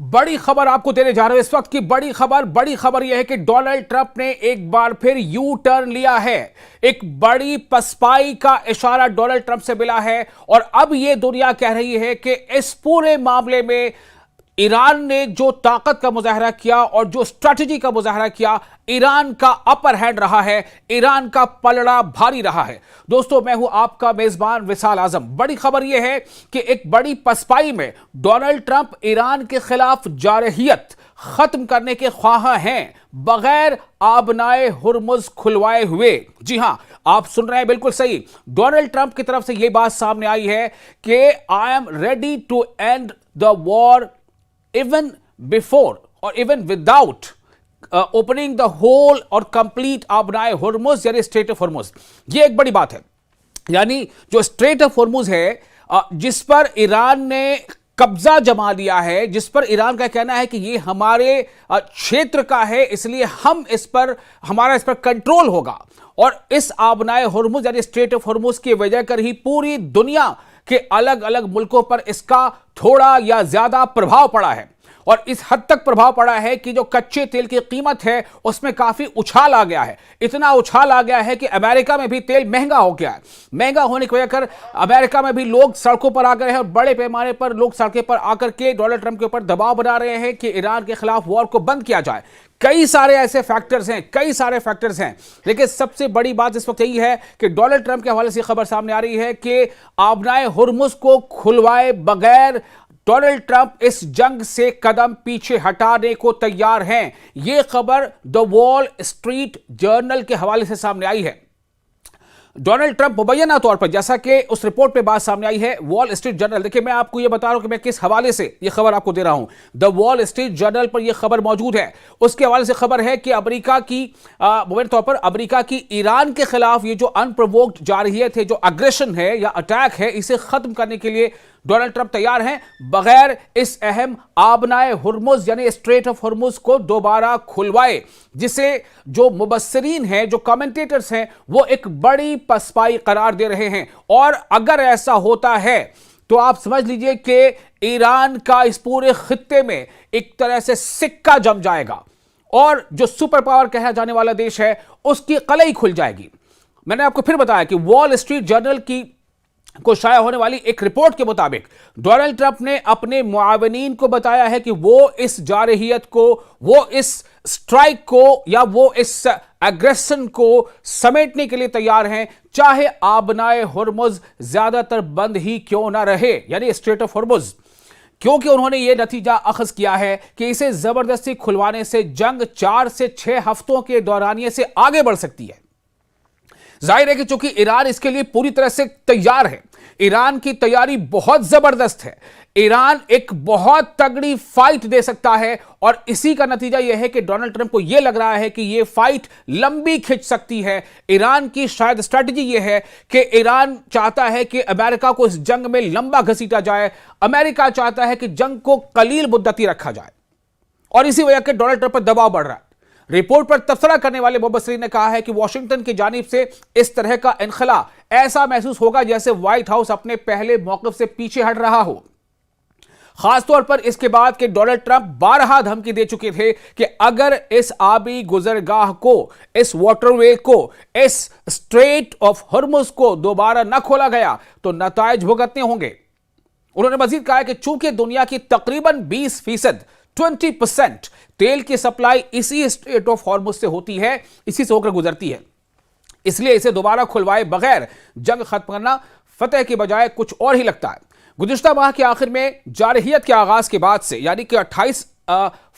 बड़ी खबर आपको देने जा रहे हैं इस वक्त की बड़ी खबर यह है कि डोनाल्ड ट्रंप ने एक बार फिर यू टर्न लिया है। एक बड़ी पसपाई का इशारा डोनाल्ड ट्रंप से मिला है और अब यह दुनिया कह रही है कि इस पूरे मामले में ईरान ने जो ताकत का मुजाहरा किया और जो स्ट्रैटेजी का मुजाहरा किया, ईरान का अपर हैंड रहा है, ईरान का पलड़ा भारी रहा है। दोस्तों, मैं हूं आपका मेजबान विशाल आजम। बड़ी खबर यह है कि एक बड़ी पसपाई में डोनाल्ड ट्रंप ईरान के खिलाफ जारहियत खत्म करने के ख्वाह हैं, बगैर आबनाए हुर्मुज खुलवाए हुए। जी हां, आप सुन रहे हैं बिल्कुल सही। डोनाल्ड ट्रंप की तरफ से यह बात सामने आई है कि I am ready to end the war even before or even without opening the whole or complete Abnai Hormuz यानी स्ट्रेट ऑफ हॉर्मुज। ये एक बड़ी बात है। यानी जो स्ट्रेट ऑफ हॉर्मुज है, जिस पर ईरान ने कब्जा जमा लिया है, जिस पर ईरान का कहना है कि ये हमारे क्षेत्र का है, इसलिए हमारा इस पर कंट्रोल होगा। और इस आबनाए हॉर्मुज यानी स्ट्रेट ऑफ हॉर्मुज की वजह कर ही पूरी दुनिया के अलग अलग मुल्कों पर इसका थोड़ा या ज्यादा प्रभाव पड़ा है। और इस हद तक प्रभाव पड़ा है कि जो कच्चे तेल की कीमत है उसमें काफी उछाल आ गया है। इतना उछाल आ गया है कि अमेरिका में भी तेल महंगा हो गया है। महंगा होने की वजह कर अमेरिका में भी लोग सड़कों पर आ गए हैं और बड़े पैमाने पर लोग सड़कों पर आकर के डोनाल्ड ट्रंप के ऊपर दबाव बना रहे हैं कि ईरान के खिलाफ वॉर को बंद किया जाए। कई सारे ऐसे फैक्टर्स हैं, लेकिन सबसे बड़ी बात इस वक्त यही है कि डोनाल्ड ट्रंप के हवाले से खबर सामने आ रही है कि आबनाए हुर्मुज को खुलवाए बगैर डोनाल्ड ट्रंप इस जंग से कदम पीछे हटाने को तैयार हैं। यह खबर द वॉल स्ट्रीट जर्नल के हवाले से सामने आई है। डोनाल्ड ट्रंप मुबैना तौर पर, जैसा कि उस रिपोर्ट पे बात सामने आई है, वॉल स्ट्रीट जर्नल, देखिए मैं आपको यह बता रहा हूं कि मैं किस हवाले से यह खबर आपको दे रहा हूं। द वॉल स्ट्रीट जर्नल पर यह खबर मौजूद है। उसके हवाले से खबर है कि अमेरिका की मुबैना तौर पर अमेरिका की ईरान के खिलाफ ये जो अनप्रोवोक्ड जारहियत है, जो अग्रेशन है या अटैक है, इसे खत्म करने के लिए डोनाल्ड ट्रंप तैयार हैं, बगैर इस अहम आबनाए हुर्मुज यानी स्ट्रेट ऑफ हुर्मुज को दोबारा खुलवाए, जिसे जो मुबस्सिरीन हैं, जो कमेंटेटर्स हैं, वो एक बड़ी पसपाई करार दे रहे हैं। और अगर ऐसा होता है तो आप समझ लीजिए कि ईरान का इस पूरे खित्ते में एक तरह से सिक्का जम जाएगा और जो सुपर पावर कहा जाने वाला देश है उसकी कलई खुल जाएगी। मैंने आपको फिर बताया कि वॉल स्ट्रीट जर्नल को शाया होने वाली एक रिपोर्ट के मुताबिक डोनाल्ड ट्रंप ने अपने मुआवनीन को बताया है कि वो इस जारहियत को, वो इस स्ट्राइक को या वो इस एग्रेशन को समेटने के लिए तैयार हैं, चाहे आबनाए हुर्मुज ज्यादातर बंद ही क्यों ना रहे, यानी स्ट्रेट ऑफ हुर्मुज। क्योंकि उन्होंने यह नतीजा अखज किया है कि इसे जबरदस्ती खुलवाने से जंग 4 से 6 हफ्तों के दौरानिये से आगे बढ़ सकती है। जाहिर है कि चूंकि ईरान इसके लिए पूरी तरह से तैयार है, ईरान की तैयारी बहुत जबरदस्त है, ईरान एक बहुत तगड़ी फाइट दे सकता है। और इसी का नतीजा यह है कि डोनाल्ड ट्रंप को यह लग रहा है कि यह फाइट लंबी खिंच सकती है। ईरान की शायद स्ट्रैटेजी यह है कि ईरान चाहता है कि अमेरिका को इस जंग में लंबा घसीटा जाए, अमेरिका चाहता है कि जंग को कलील मुद्दती रखा जाए, और इसी वजह से डोनाल्ड ट्रंप पर दबाव बढ़ रहा है। रिपोर्ट पर तबसरा करने वाले मुबस्सिरीन ने कहा है कि वॉशिंगटन की जानिब से इस तरह का इनखला ऐसा महसूस होगा जैसे व्हाइट हाउस अपने पहले मौक़िफ़ से पीछे हट रहा हो। खासतौर पर इसके बाद कि डोनाल्ड ट्रंप 12 धमकी दे चुके थे कि अगर इस आबी गुजरगाह को, इस वाटरवे को, इस स्ट्रेट ऑफ हॉर्मुज को दोबारा न खोला गया तो नताइज भुगतने होंगे। उन्होंने मजीद कहा कि चूंकि दुनिया की तकरीबन 20% 20% तेल की सप्लाई इसी स्ट्रेट ऑफ हॉर्मुज से होती है, इसी से होकर गुजरती है, इसलिए इसे दोबारा खुलवाए बगैर जंग खत्म करना फतेह के बजाय कुछ और ही लगता है। गुज़िश्ता माह के आखिर में जारहियत के आगाज के बाद से, यानी कि 28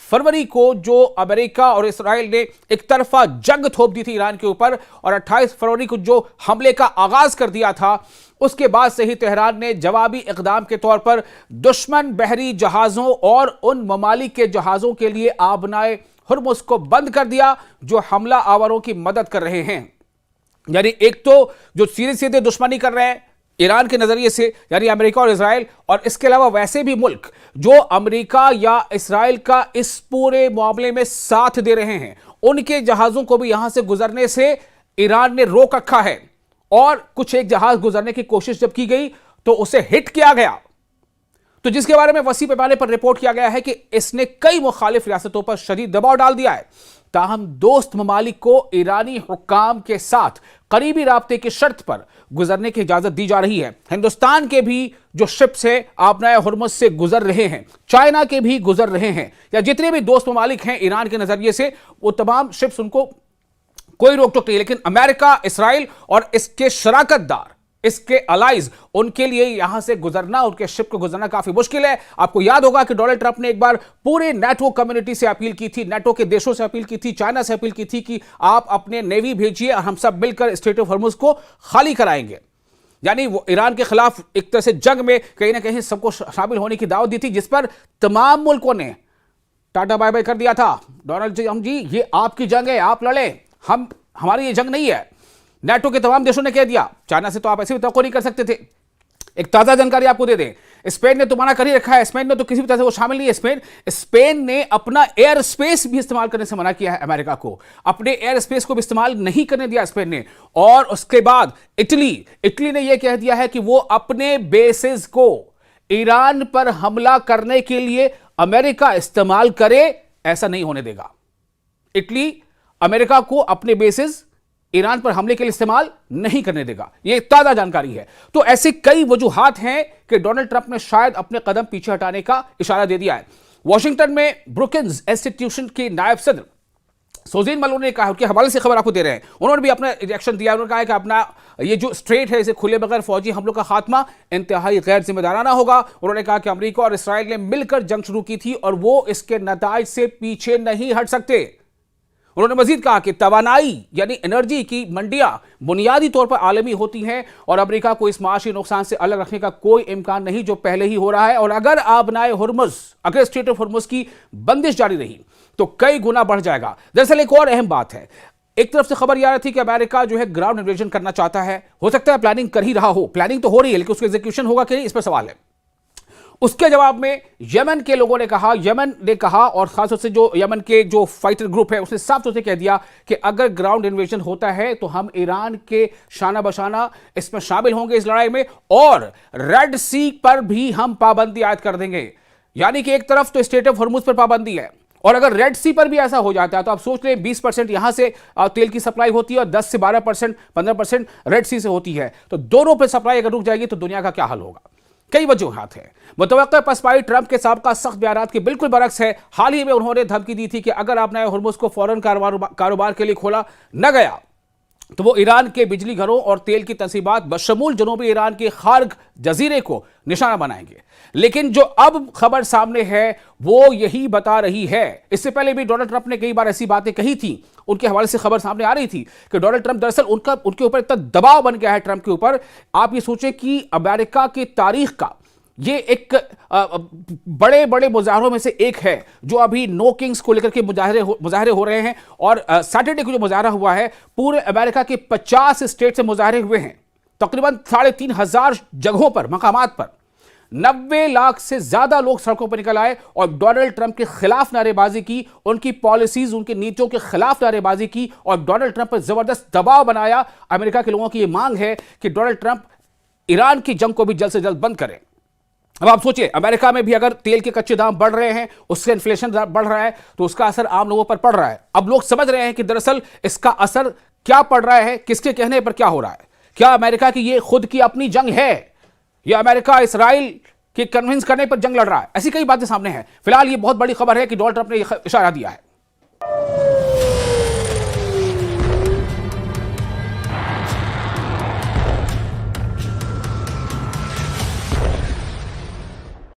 फरवरी को जो अमेरिका और इस्राइल ने एक तरफा जंग थोप दी थी ईरान के ऊपर, और 28 फरवरी को जो हमले का आगाज कर दिया था, उसके बाद से ही तेहरान ने जवाबी इकदाम के तौर पर दुश्मन बहरी जहाज़ों और उन ममालिक के जहाज़ों के लिए आबनाए हुर्मुज को बंद कर दिया जो हमला आवरों की मदद कर रहे हैं। यानी एक तो जो सीधे सीधे दुश्मनी कर रहे हैं ईरान के नजरिए से, यानी अमेरिका और इजराइल, और इसके अलावा वैसे भी मुल्क जो अमेरिका या इजराइल का इस पूरे मामले में साथ दे रहे हैं, उनके जहाज़ों को भी यहां से गुजरने से ईरान ने रोक रखा है। और कुछ एक जहाज गुजरने की कोशिश जब की गई तो उसे हिट किया गया। तो जिसके बारे में वसी पैमाने पर रिपोर्ट किया गया है कि इसने कई मुखालिफ रियासतों पर शदीद दबाव डाल दिया है। ताहम दोस्त ममालिक को ईरानी हुक्काम के साथ करीबी राब्ते की शर्त पर गुजरने की इजाजत दी जा रही है। हिंदुस्तान के भी जो शिप्स है आबनाए हुर्मुज से गुजर रहे हैं, चाइना के भी गुजर रहे हैं, या जितने भी दोस्त ममालिक हैं ईरान के नजरिए से, वो तमाम शिप्स, उनको कोई रोक टोक नहीं। लेकिन अमेरिका, इसराइल और इसके शराकतदार, इसके अलाइज, उनके लिए यहां से गुजरना, उनके शिप को गुजरना काफी मुश्किल है। आपको याद होगा कि डोनाल्ड ट्रंप ने एक बार पूरे नेटो कम्युनिटी से अपील की थी, नेटो के देशों से अपील की थी, चाइना से अपील की थी कि आप अपने नेवी भेजिए और हम सब मिलकर स्ट्रेट ऑफ हॉर्मुज को खाली कराएंगे। यानी वो ईरान के खिलाफ एक तरह से जंग में कहीं ना कहीं सबको शामिल होने की दावत दी थी, जिस पर तमाम मुल्कों ने टाटा बाय बाय कर दिया था। डोनाल्ड जी, ये आपकी जंग है, आप लड़े, हमारी ये जंग नहीं है। नेटो के तमाम देशों ने कह दिया। चाइना से तो आप ऐसे भी तवक्को नहीं कर सकते थे। एक ताजा जानकारी आपको दे दें, स्पेन ने तो मना कर ही रखा है। स्पेन ने तो किसी भी तरह से वो शामिल नहीं है। स्पेन ने अपना एयर स्पेस भी इस्तेमाल करने से मना किया है अमेरिका को, अपने एयर स्पेस को भी इस्तेमाल नहीं करने दिया स्पेन ने। और उसके बाद इटली ने यह कह दिया है कि वो अपने बेसेस को ईरान पर हमला करने के लिए अमेरिका इस्तेमाल करे, ऐसा नहीं होने देगा। इटली अमेरिका को अपने बेसेस ईरान पर हमले के लिए इस्तेमाल नहीं करने देगा। यह ताजा जानकारी है। तो ऐसे कई वजूहात हैं कि डोनाल्ड ट्रंप ने शायद अपने कदम पीछे हटाने का इशारा दे दिया है। वॉशिंगटन में ब्रुकिंस इंस्टीट्यूशन के नायब सदर सोजीन मलोन ने कहा, उनके हवाले से खबर आपको दे रहे हैं, उन्होंने भी अपना रिएक्शन दिया। उन्होंने कहा है कि अपना ये जो स्ट्रेट है इसे खुले बगैर फौजी हमलों का खात्मा इंतहाई गैर जिम्मेदाराना होगा। उन्होंने कहा कि अमेरिका और इसराइल ने मिलकर जंग शुरू की थी और वो इसके नताइज से पीछे नहीं हट सकते। उन्होंने मजीद कहा कि तवानाई यानी एनर्जी की मंडियां बुनियादी तौर पर आलमी होती हैं और अमेरिका को इस माशी नुकसान से अलग रखने का कोई इम्कान नहीं जो पहले ही हो रहा है। और अगर आबनाए हुर्मुज, अगर स्ट्रेट ऑफ हुर्मुज की बंदिश जारी रही तो कई गुना बढ़ जाएगा। दरअसल एक और अहम बात है, एक तरफ से खबर यह आ रही थी कि अमेरिका जो है ग्राउंड इन्वेजन करना चाहता है। हो सकता है प्लानिंग कर ही रहा हो, प्लानिंग तो हो रही है, लेकिन उसका एग्जीक्यूशन होगा कि नहीं, इस पर सवाल है। उसके जवाब में यमन के लोगों ने कहा, और खासतौर से जो यमन के जो फाइटर ग्रुप है उसने साफ तौर से कह दिया कि अगर ग्राउंड इन्वेजन होता है तो हम ईरान के शाना बशाना इसमें शामिल होंगे इस लड़ाई में, और रेड सी पर भी हम पाबंदी आयद कर देंगे। यानी कि एक तरफ तो स्ट्रेट ऑफ हॉर्मुज पर पाबंदी है, और अगर रेड सी पर भी ऐसा हो जाता है तो आप सोच लें 20% यहां से तेल की सप्लाई होती है और 10 से 12%, 15% रेड सी से होती है। तो दोनों पर सप्लाई अगर रुक जाएगी तो दुनिया का क्या हाल होगा। कई वजूहात हैं। मुतवक्किल पसपाई ट्रंप के साबका सख्त बयानात के बिल्कुल बरक्स है। हाल ही में उन्होंने धमकी दी थी कि अगर आपने हुर्मुज को फौरन कारोबार के लिए खोला न गया तो वो ईरान के बिजली घरों और तेल की तंसीबात बशमूल जनूबी ईरान के खार्ग जजीरे को निशाना बनाएंगे। लेकिन जो अब खबर सामने है वो यही बता रही है। इससे पहले भी डोनाल्ड ट्रंप ने कई बार ऐसी बातें कही थी, उनके हवाले से खबर सामने आ रही थी कि डोनाल्ड ट्रंप दरअसल उनके ऊपर इतना दबाव बन गया है ट्रंप के ऊपर। आप ये सोचें कि अमेरिका की तारीख का ये एक बड़े बड़े मुजाहरों में से एक है जो अभी नो किंग्स को लेकर के मुजाहरे हो रहे हैं। और सैटरडे को जो मुजाहरा हुआ है, पूरे अमेरिका के 50 स्टेट से मुजाहरे हुए हैं, तकरीबन 3,500 जगहों पर, मकामात पर 90 लाख से ज्यादा लोग सड़कों पर निकल आए और डोनाल्ड ट्रंप के खिलाफ नारेबाजी की, उनकी पॉलिसीज, उनकी नीतियों के खिलाफ नारेबाजी की और डोनाल्ड ट्रंप पर जबरदस्त दबाव बनाया। अमेरिका के लोगों की यह मांग है कि डोनाल्ड ट्रंप ईरान की जंग को भी जल्द से जल्द बंद करें। अब आप सोचिए, अमेरिका में भी अगर तेल के कच्चे दाम बढ़ रहे हैं, उससे इन्फ्लेशन बढ़ रहा है, तो उसका असर आम लोगों पर पड़ रहा है। अब लोग समझ रहे हैं कि दरअसल इसका असर क्या पड़ रहा है, किसके कहने पर क्या हो रहा है। क्या अमेरिका की ये खुद की अपनी जंग है या अमेरिका इसराइल के कन्विंस करने पर जंग लड़ रहा है? ऐसी कई बातें सामने हैं। फिलहाल ये बहुत बड़ी खबर है कि डोनाल्ड ट्रंप ने इशारा दिया है।